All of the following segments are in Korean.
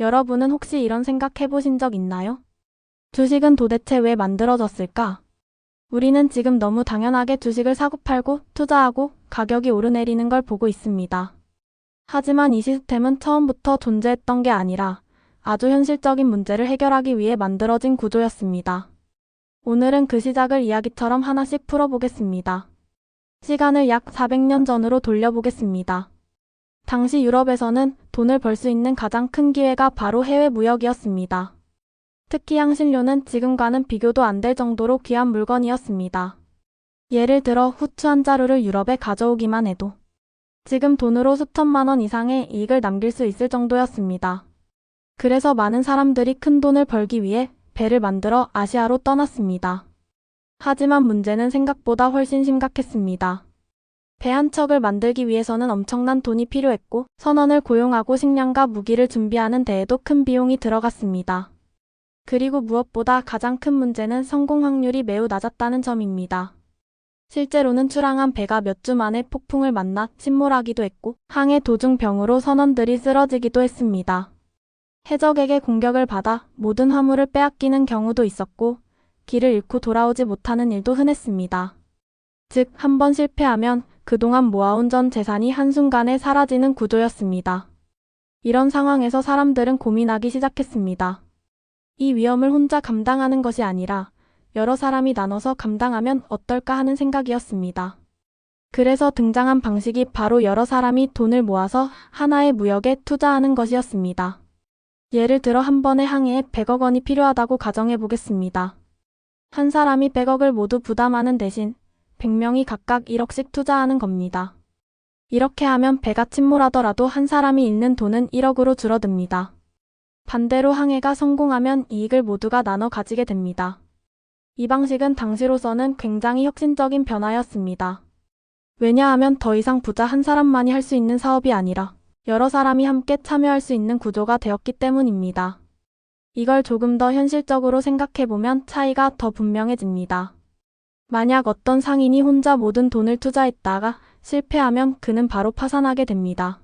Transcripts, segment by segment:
여러분은 혹시 이런 생각 해보신 적 있나요? 주식은 도대체 왜 만들어졌을까? 우리는 지금 너무 당연하게 주식을 사고팔고 투자하고 가격이 오르내리는 걸 보고 있습니다. 하지만 이 시스템은 처음부터 존재했던 게 아니라 아주 현실적인 문제를 해결하기 위해 만들어진 구조였습니다. 오늘은 그 시작을 이야기처럼 하나씩 풀어보겠습니다. 시간을 약 400년 전으로 돌려보겠습니다. 당시 유럽에서는 돈을 벌 수 있는 가장 큰 기회가 바로 해외 무역이었습니다. 특히 향신료는 지금과는 비교도 안 될 정도로 귀한 물건이었습니다. 예를 들어 후추 한 자루를 유럽에 가져오기만 해도 지금 돈으로 수천만 원 이상의 이익을 남길 수 있을 정도였습니다. 그래서 많은 사람들이 큰 돈을 벌기 위해 배를 만들어 아시아로 떠났습니다. 하지만 문제는 생각보다 훨씬 심각했습니다. 배 한 척을 만들기 위해서는 엄청난 돈이 필요했고 선원을 고용하고 식량과 무기를 준비하는 데에도 큰 비용이 들어갔습니다. 그리고 무엇보다 가장 큰 문제는 성공 확률이 매우 낮았다는 점입니다. 실제로는 출항한 배가 몇 주 만에 폭풍을 만나 침몰하기도 했고 항해 도중 병으로 선원들이 쓰러지기도 했습니다. 해적에게 공격을 받아 모든 화물을 빼앗기는 경우도 있었고 길을 잃고 돌아오지 못하는 일도 흔했습니다. 즉, 한 번 실패하면 그동안 모아온 전 재산이 한순간에 사라지는 구조였습니다. 이런 상황에서 사람들은 고민하기 시작했습니다. 이 위험을 혼자 감당하는 것이 아니라 여러 사람이 나눠서 감당하면 어떨까 하는 생각이었습니다. 그래서 등장한 방식이 바로 여러 사람이 돈을 모아서 하나의 무역에 투자하는 것이었습니다. 예를 들어 한 번의 항해에 100억 원이 필요하다고 가정해 보겠습니다. 한 사람이 100억을 모두 부담하는 대신 100명이 각각 1억씩 투자하는 겁니다. 이렇게 하면 배가 침몰하더라도 한 사람이 잃는 돈은 1억으로 줄어듭니다. 반대로 항해가 성공하면 이익을 모두가 나눠 가지게 됩니다. 이 방식은 당시로서는 굉장히 혁신적인 변화였습니다. 왜냐하면 더 이상 부자 한 사람만이 할 수 있는 사업이 아니라 여러 사람이 함께 참여할 수 있는 구조가 되었기 때문입니다. 이걸 조금 더 현실적으로 생각해보면 차이가 더 분명해집니다. 만약 어떤 상인이 혼자 모든 돈을 투자했다가 실패하면 그는 바로 파산하게 됩니다.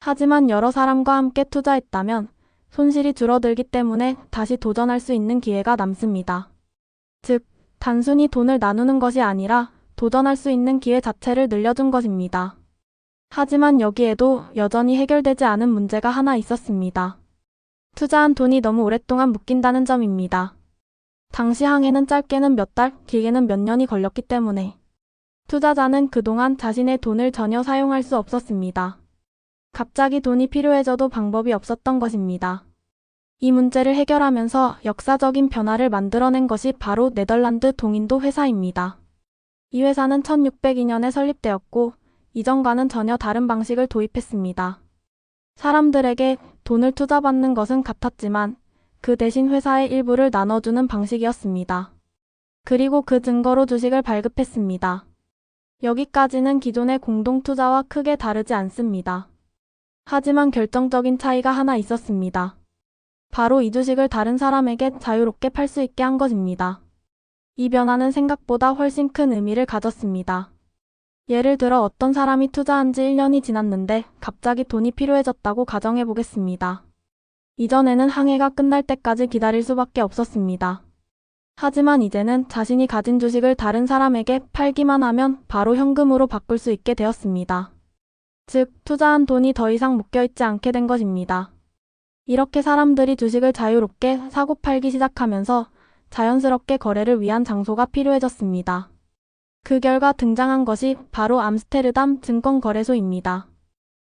하지만 여러 사람과 함께 투자했다면 손실이 줄어들기 때문에 다시 도전할 수 있는 기회가 남습니다. 즉, 단순히 돈을 나누는 것이 아니라 도전할 수 있는 기회 자체를 늘려준 것입니다. 하지만 여기에도 여전히 해결되지 않은 문제가 하나 있었습니다. 투자한 돈이 너무 오랫동안 묶인다는 점입니다. 당시 항해는 짧게는 몇 달, 길게는 몇 년이 걸렸기 때문에 투자자는 그동안 자신의 돈을 전혀 사용할 수 없었습니다. 갑자기 돈이 필요해져도 방법이 없었던 것입니다. 이 문제를 해결하면서 역사적인 변화를 만들어낸 것이 바로 네덜란드 동인도 회사입니다. 이 회사는 1602년에 설립되었고 이전과는 전혀 다른 방식을 도입했습니다. 사람들에게 돈을 투자받는 것은 같았지만 그 대신 회사의 일부를 나눠주는 방식이었습니다. 그리고 그 증거로 주식을 발급했습니다. 여기까지는 기존의 공동투자와 크게 다르지 않습니다. 하지만 결정적인 차이가 하나 있었습니다. 바로 이 주식을 다른 사람에게 자유롭게 팔 수 있게 한 것입니다. 이 변화는 생각보다 훨씬 큰 의미를 가졌습니다. 예를 들어 어떤 사람이 투자한 지 1년이 지났는데 갑자기 돈이 필요해졌다고 가정해 보겠습니다. 이전에는 항해가 끝날 때까지 기다릴 수밖에 없었습니다. 하지만 이제는 자신이 가진 주식을 다른 사람에게 팔기만 하면 바로 현금으로 바꿀 수 있게 되었습니다. 즉, 투자한 돈이 더 이상 묶여있지 않게 된 것입니다. 이렇게 사람들이 주식을 자유롭게 사고 팔기 시작하면서 자연스럽게 거래를 위한 장소가 필요해졌습니다. 그 결과 등장한 것이 바로 암스테르담 증권거래소입니다.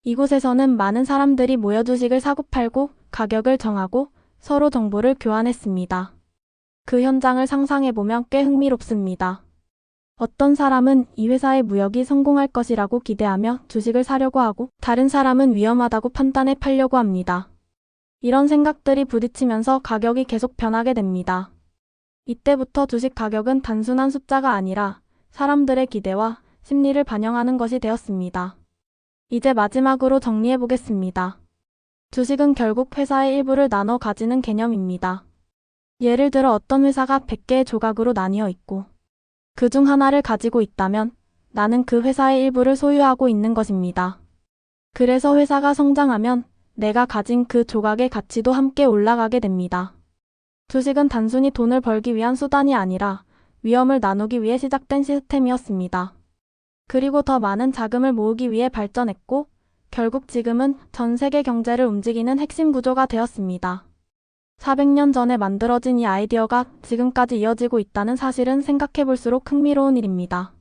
이곳에서는 많은 사람들이 모여 주식을 사고 팔고 가격을 정하고 서로 정보를 교환했습니다. 그 현장을 상상해보면 꽤 흥미롭습니다. 어떤 사람은 이 회사의 무역이 성공할 것이라고 기대하며 주식을 사려고 하고 다른 사람은 위험하다고 판단해 팔려고 합니다. 이런 생각들이 부딪히면서 가격이 계속 변하게 됩니다. 이때부터 주식 가격은 단순한 숫자가 아니라 사람들의 기대와 심리를 반영하는 것이 되었습니다. 이제 마지막으로 정리해 보겠습니다. 주식은 결국 회사의 일부를 나눠 가지는 개념입니다. 예를 들어 어떤 회사가 100개의 조각으로 나뉘어 있고 그 중 하나를 가지고 있다면 나는 그 회사의 일부를 소유하고 있는 것입니다. 그래서 회사가 성장하면 내가 가진 그 조각의 가치도 함께 올라가게 됩니다. 주식은 단순히 돈을 벌기 위한 수단이 아니라 위험을 나누기 위해 시작된 시스템이었습니다. 그리고 더 많은 자금을 모으기 위해 발전했고, 결국 지금은 전 세계 경제를 움직이는 핵심 구조가 되었습니다. 400년 전에 만들어진 이 아이디어가 지금까지 이어지고 있다는 사실은 생각해볼수록 흥미로운 일입니다.